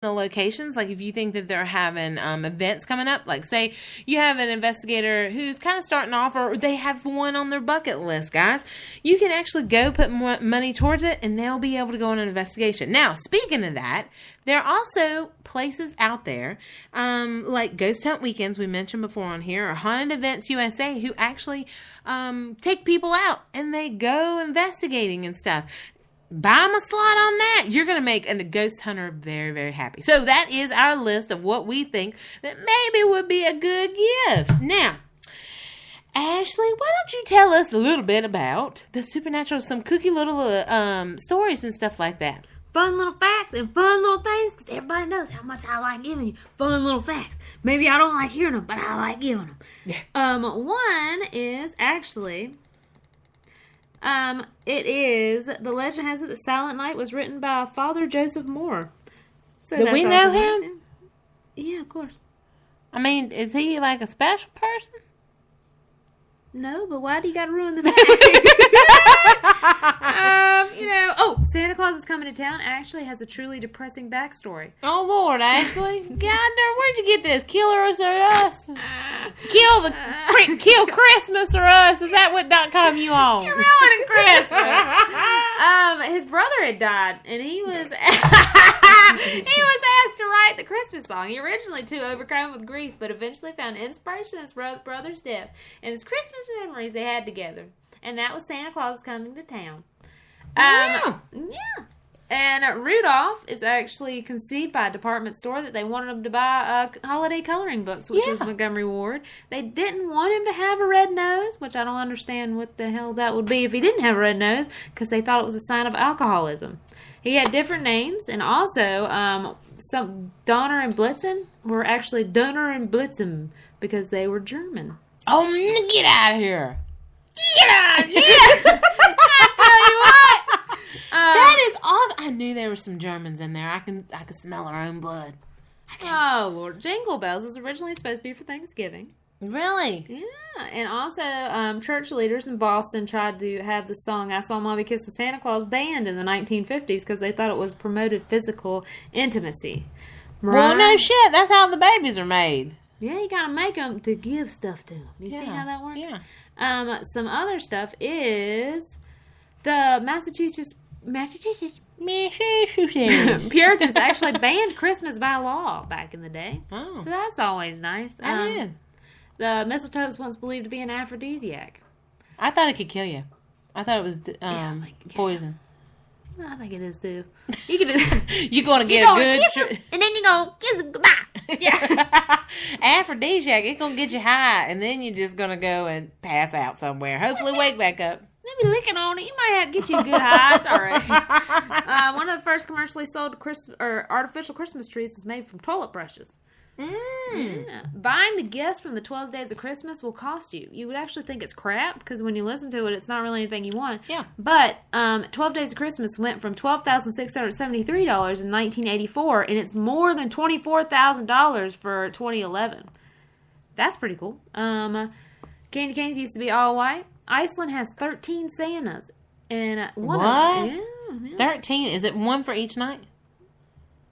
the locations. Like if you think that they're having events coming up, like say you have an investigator who's kind of starting off, or they have one on their bucket list, guys, you can actually go put more money towards it and they'll be able to go on an investigation. Now, speaking of that, there are also places out there like Ghost Hunt Weekends we mentioned before on here, or Haunted Events USA, who actually take people out and they go investigating and stuff. Buy them a slot on that. You're going to make a ghost hunter very, very happy. So that is our list of what we think that maybe would be a good gift. Now, Ashley, why don't you tell us a little bit about the supernatural, some kooky little stories and stuff like that. Fun little facts and fun little things, because everybody knows how much I like giving you fun little facts. Maybe I don't like hearing them, but I like giving them. Yeah. One is actually... the legend has it that Silent Night was written by Father Joseph Moore. So do we know him? Yeah, of course. I mean, is he like a special person? No, but why do you gotta ruin the fact? Santa Claus is coming to town actually has a truly depressing backstory. Oh, Lord, Ashley. God darn, where'd you get this? Killers or us? Kill Christmas or us? Is that what .com you on? You're ruining Christmas. His brother had died, and he was asked to write the Christmas song. He originally, too, overcome with grief, but eventually found inspiration in his brother's death and his Christmas memories they had together. And that was Santa Claus is Coming to Town. Yeah. And Rudolph is actually conceived by a department store that they wanted him to buy holiday coloring books, which was Montgomery Ward. They didn't want him to have a red nose, which I don't understand what the hell that would be if he didn't have a red nose, because they thought it was a sign of alcoholism. He had different names, and also some Donner and Blitzen were actually Donner and Blitzen because they were German. Oh, get out of here. Get out of here! I tell you what! That is awesome. I knew there were some Germans in there. I can smell our own blood. Oh, Lord. Jingle Bells was originally supposed to be for Thanksgiving. Really? Yeah. And also, church leaders in Boston tried to have the song I Saw Mommy Kiss the Santa Claus banned in the 1950s because they thought it was promoted physical intimacy. Well, no shit. That's how the babies are made. Yeah, you gotta make them to give stuff to them. You see how that works? Yeah. Some other stuff is the Massachusetts Puritans actually banned Christmas by law back in the day. Oh. So that's always nice. That is. The mistletoe was once believed to be an aphrodisiac. I thought it could kill you. I thought it was poison. I think it is too. You can you're going to get a good... kiss him, and then you're going to kiss him goodbye. Yeah. Aphrodisiac, it's going to get you high, and then you're just going to go and pass out somewhere. Hopefully wake back up. Maybe licking on it. You might have to get you a good high. It's all right. One of the first commercially sold artificial Christmas trees was made from toilet brushes. Yeah. Buying the gifts from the 12 Days of Christmas will cost you. You would actually think it's crap because when you listen to it, it's not really anything you want. Yeah. But 12 Days of Christmas went from $12,673 in 1984, and it's more than $24,000 for 2011. That's pretty cool. Candy canes used to be all white. Iceland has 13 Santas. And what? Yeah. 13? Is it one for each night?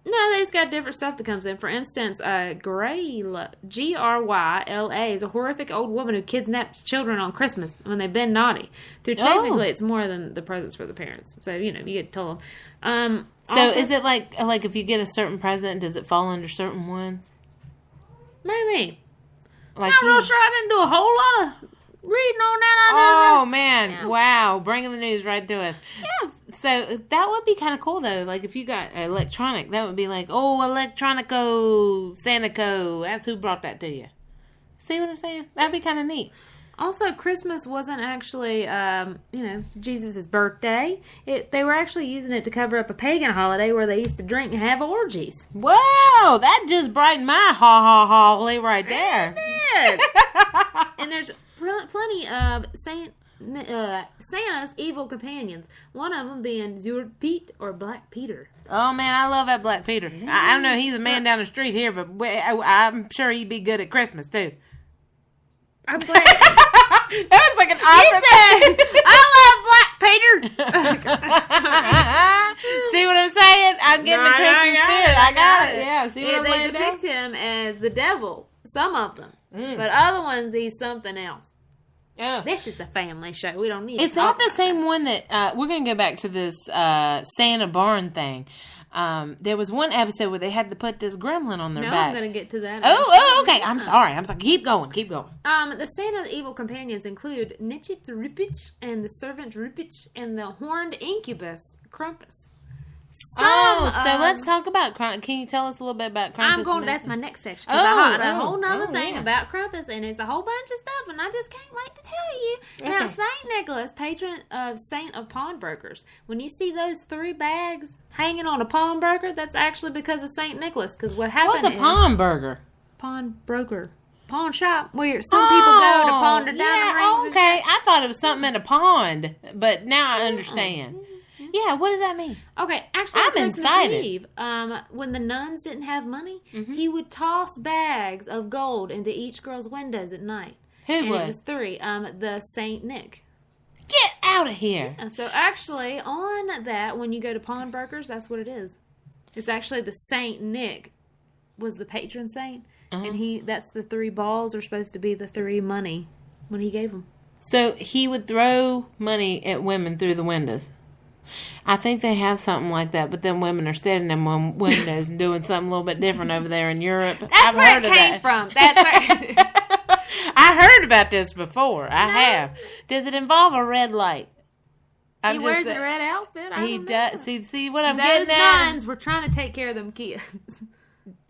No, they just got different stuff that comes in. For instance, Gryla, Gryla, is a horrific old woman who kidnaps children on Christmas when they've been naughty. Technically, it's more than the presents for the parents. So, you get to tell them. Also, is it like if you get a certain present, does it fall under certain ones? Maybe. Like I'm not sure. I didn't do a whole lot of reading on that. Oh, man. Yeah. Wow. Bringing the news right to us. Yeah. So that would be kind of cool, though. Like, if you got electronic, that would be like, oh, Electronico, Sanico. That's who brought that to you. See what I'm saying? That'd be kind of neat. Also, Christmas wasn't actually, Jesus' birthday. They were actually using it to cover up a pagan holiday where they used to drink and have orgies. Wow, that just brightened my holly right there. It did. And there's plenty of Santa's evil companions. One of them being Zur Pete or Black Peter. Oh, man, I love that Black Peter. Yeah. I don't know, he's a man down the street here, but I'm sure he'd be good at Christmas, too. I'm glad. That was like an opera. I love Black Peter. See what I'm saying? I'm getting the Christmas spirit. I got it. Yeah. See what I'm They laying down? depict him as the devil. Some of them, but other ones he's something else. Oh. This is a family show. We don't need. Is that the same one that we're going to go back to this Santa barn thing? There was one episode where they had to put this gremlin on their back. I'm going to get to that. Okay. I'm sorry. Keep going. The Santa evil companions include Nitchit Ripich and the servant Ripich and the horned incubus Krampus. So let's talk about Krampus. Can you tell us a little bit about Krampus? That's my next section. I got a whole nother thing about Krampus, and it's a whole bunch of stuff, and I just can't wait to tell you. Okay. Now, Saint Nicholas, patron of Saint of pawnbrokers. When you see those 3 bags hanging on a pawnbroker, that's actually because of Saint Nicholas. Because what happened? What's a pawnbroker? Pawnbroker. Pawn shop where some people go to pawn their diamond rings. Okay, I thought it was something in a pond, but now I understand. Yeah, what does that mean? Okay, actually, I'm Christmas excited. Eve, when the nuns didn't have money, he would toss bags of gold into each girl's windows at night. Who was? It was 3. The Saint Nick. Get out of here! And so, actually, on that, when you go to pawnbrokers, that's what it is. It's actually the Saint Nick was the patron saint, and that's the 3 balls are supposed to be the 3 money when he gave them. So he would throw money at women through the windows. I think they have something like that, but then women are sitting in them windows and doing something a little bit different over there in Europe. That's where it came from. That's where. I heard about this before. I have. Does it involve a red light? He wears a red outfit. He does. See what I'm Those getting at? nuns were trying to take care of them kids.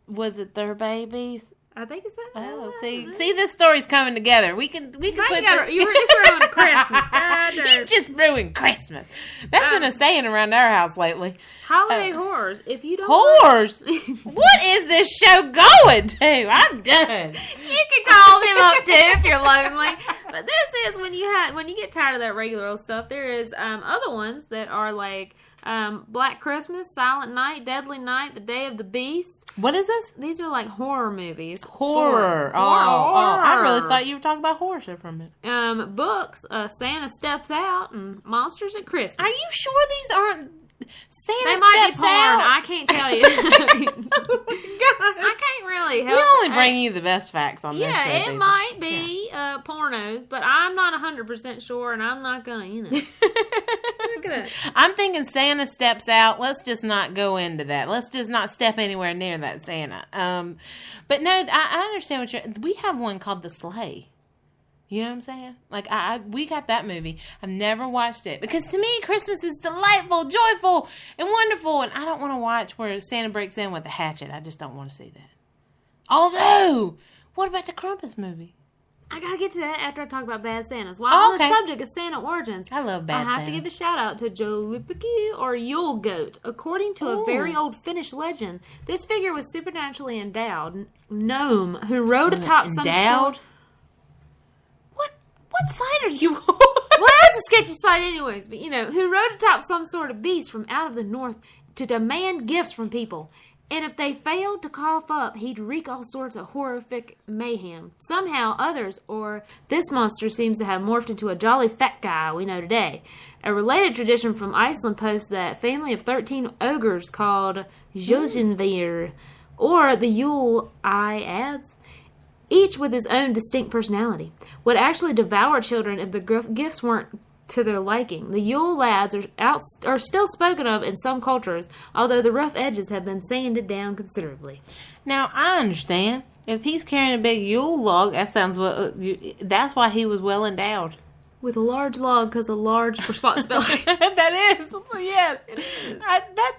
Was it their babies? I think it's that. Oh, see, this story's coming together. We can put. You just ruined Christmas. You just ruined Christmas. That's been a saying around our house lately. Holiday horrors. If you don't whores, what is this show going to? I'm done. You can call them up too if you're lonely. But this is when you get tired of that regular old stuff. There is other ones that are like Black Christmas, Silent Night, Deadly Night, The Day of the Beast. What is this? These are like horror movies. Horror. Oh, I really thought you were talking about horror show for a minute. Books, Santa Steps Out, and Monsters at Christmas. Are you sure these aren't Santa They might Steps be porn. Out? I can't tell you. Oh my God. I can't really help. We only bring you the best facts on this show. Yeah, it people. might be pornos, but I'm not 100% sure, and I'm not gonna, Look at that. I'm thinking Santa Steps Out. Let's just not go into that. Let's just not step anywhere near that Santa. But no, I understand what you're. We have one called The Sleigh. You know what I'm saying? Like, we got that movie. I've never watched it. Because to me, Christmas is delightful, joyful, and wonderful. And I don't want to watch where Santa breaks in with a hatchet. I just don't want to see that. Although, what about the Krampus movie? I gotta get to that after I talk about Bad Santas. While on the subject of Santa origins, I love Bad Santa. I have to give a shout out to Jolipiki or Yule Goat. According to a very old Finnish legend, this figure was supernaturally endowed gnome who rode atop some sort. What side are you on? Well, that's a sketchy side anyways, but who rode atop some sort of beast from out of the north to demand gifts from people. And if they failed to cough up, he'd wreak all sorts of horrific mayhem. Somehow others, or this monster seems to have morphed into a jolly fat guy we know today. A related tradition from Iceland posts that family of 13 ogres called Jotunveir, or the Yule Iads, each with his own distinct personality, would actually devour children if the gifts weren't to their liking. The Yule lads are still spoken of in some cultures, although the rough edges have been sanded down considerably. Now, I understand. If he's carrying a big Yule log, that sounds that's why he was well endowed. With a large log because of large responsibility. That is, yes. It is.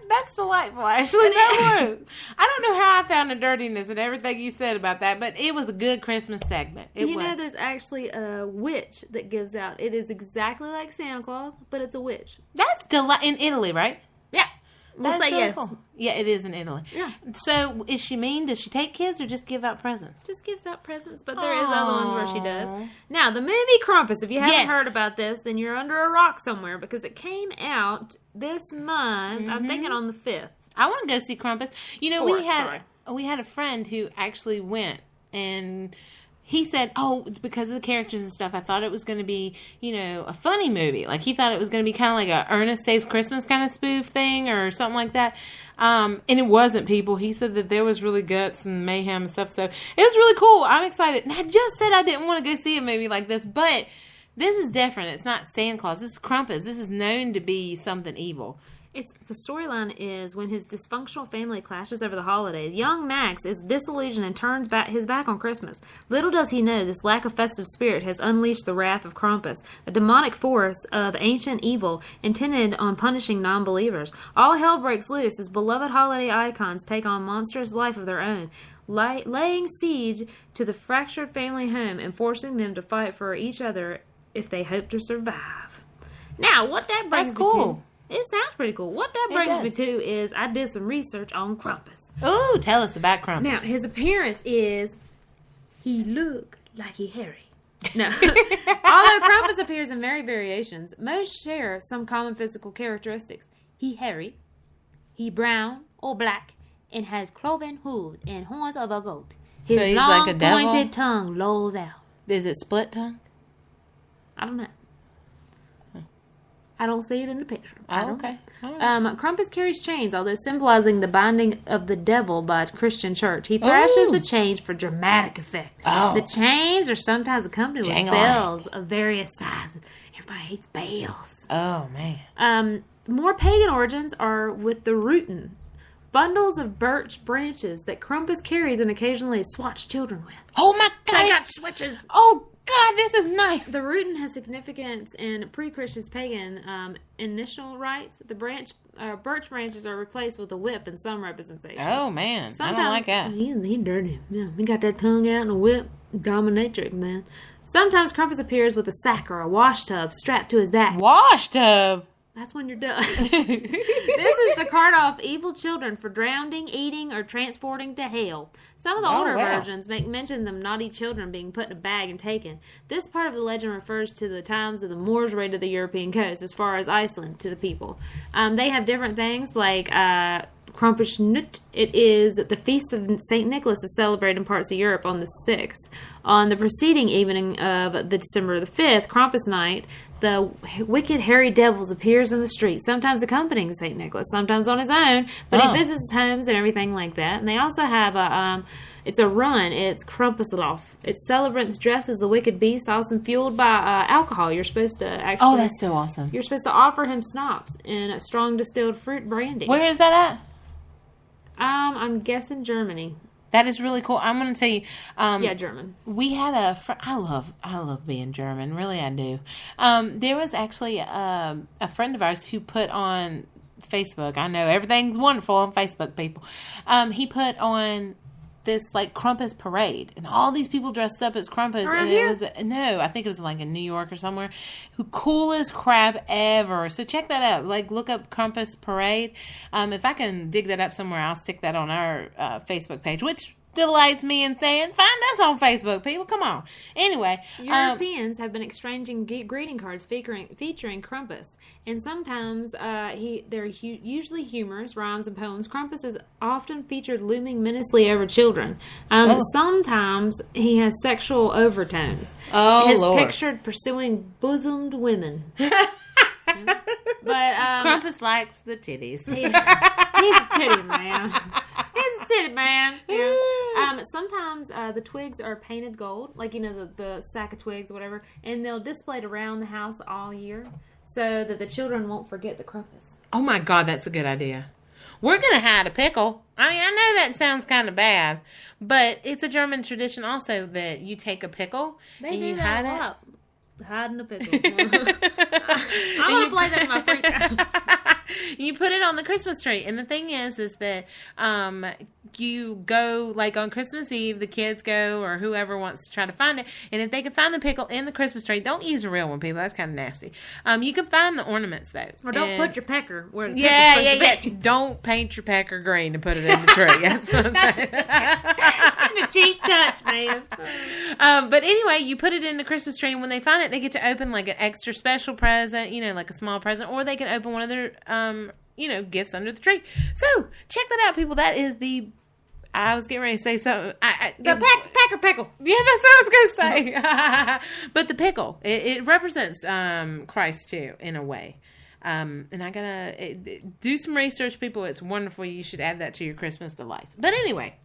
That's delightful, actually. That was. I don't know how I found the dirtiness and everything you said about that, but it was a good Christmas segment. Do you know there's actually a witch that gives out? It is exactly like Santa Claus, but it's a witch. That's in Italy, right? Yeah. We'll say yes. Cool. Yeah, it is in Italy. Yeah. So, is she mean? Does she take kids or just give out presents? Just gives out presents, but there is other ones where she does. Now, the movie Krampus, if you haven't heard about this, then you're under a rock somewhere because it came out this month, I'm thinking on the 5th. I want to go see Krampus. We had a friend who actually went, and he said, "Oh, it's because of the characters and stuff. I thought it was going to be, a funny movie. Like he thought it was going to be kind of like a Ernest Saves Christmas kind of spoof thing or something like that." And it wasn't, people. He said that there was really guts and mayhem and stuff. So it was really cool. I'm excited. And I just said I didn't want to go see a movie like this, but this is different. It's not Santa Claus. This is Krampus. This is known to be something evil. The storyline is when his dysfunctional family clashes over the holidays, young Max is disillusioned and turns his back on Christmas. Little does he know this lack of festive spirit has unleashed the wrath of Krampus, a demonic force of ancient evil intended on punishing non-believers. All hell breaks loose as beloved holiday icons take on monstrous life of their own, laying siege to the fractured family home and forcing them to fight for each other if they hope to survive. Now, what that brings That's cool. me to... It sounds pretty cool. What that brings me to is I did some research on Krampus. Ooh, tell us about Krampus. Now, his appearance is he look like he hairy. No. Although Krampus appears in many variations, most share some common physical characteristics. He hairy, he brown or black, and has cloven hooves and horns of a goat. His he's long like a devil? pointed tongue lolls out. Is it split tongue? I don't know. I don't see it in the picture. Oh, okay. Right. Krampus carries chains, although symbolizing the binding of the devil by a Christian church. He thrashes the chains for dramatic effect. Oh. The chains are sometimes accompanied with bells of various sizes. Everybody hates bells. Oh, man. More pagan origins are with the rootin, bundles of birch branches that Krampus carries and occasionally swats children with. Oh, my God. I got switches. Oh, God, this is nice. The rootin has significance in pre-Christian pagan initial rites. The birch branches are replaced with a whip in some representations. Oh, man. Sometimes, I don't like that. He dirty. Yeah, he got that tongue out and a whip. Dominatrix, man. Sometimes Krampus appears with a sack or a wash tub strapped to his back. Wash tub? That's when you're done. This is to cart off evil children for drowning, eating, or transporting to hell. Some of the older versions make mention of them naughty children being put in a bag and taken. This part of the legend refers to the times of the Moors raided the European coast, as far as Iceland, to the people. They have different things like Krampusnacht. It is the feast of St. Nicholas is celebrated in parts of Europe on the 6th. On the preceding evening of the December the 5th, Krampus night, the wicked hairy devils appears in the street, sometimes accompanying St. Nicholas, sometimes on his own, but he visits homes and everything like that. And they also have it's a run. It's Krampuslauf. It's celebrants dressed as the wicked beast, often fueled by alcohol. You're supposed to actually... Oh, that's so awesome. You're supposed to offer him schnapps in a strong distilled fruit brandy. Where is that at? I'm guessing Germany. That is really cool. I'm going to tell you. Yeah, German. We had a I love being German. Really, I do. There was actually a friend of ours who put on Facebook. I know everything's wonderful on Facebook, people. He put on this like Krampus parade, and all these people dressed up as Krampus. Around and here? It was I think it was like in New York or somewhere. Who coolest crap ever. So check that out. Like look up Krampus parade. If I can dig that up somewhere, I'll stick that on our Facebook page, which delights me in saying, find us on Facebook, people. Come on. Anyway, Europeans have been exchanging greeting cards featuring Krampus, and sometimes they're usually humorous rhymes and poems. Krampus is often featured looming menacingly over children. Sometimes he has sexual overtones. Oh, he is Lord. pictured pursuing bosomed women. But Krampus likes the titties. He's a titty man. He's a titty man. Yeah. Sometimes the twigs are painted gold, like the sack of twigs or whatever, and they'll display it around the house all year so that the children won't forget the Krampus. Oh my God, that's a good idea. We're going to hide a pickle. I mean, I know that sounds kind of bad, but it's a German tradition also that you take a pickle and you hide it. Lot. Hiding a pickle. I want to play that in my free time. You put it on the Christmas tree. And the thing is that you go, like on Christmas Eve, the kids go, or whoever wants to try to find it. And if they can find the pickle in the Christmas tree, don't use a real one, people. That's kind of nasty. You can find the ornaments, though. Or don't put your pecker where the Yeah. Don't paint your pecker green and put it in the tree. That's what I'm saying. It's a cheap touch, man. But anyway, you put it in the Christmas tree, and when they find it, they get to open like an extra special present, like a small present, or they can open one of their, gifts under the tree. So check that out, people. That is the I was getting ready to say something. Packer pickle. Yeah, that's what I was going to say. But the pickle, it represents Christ too, in a way. And I gotta do some research, people. It's wonderful. You should add that to your Christmas delights. But anyway,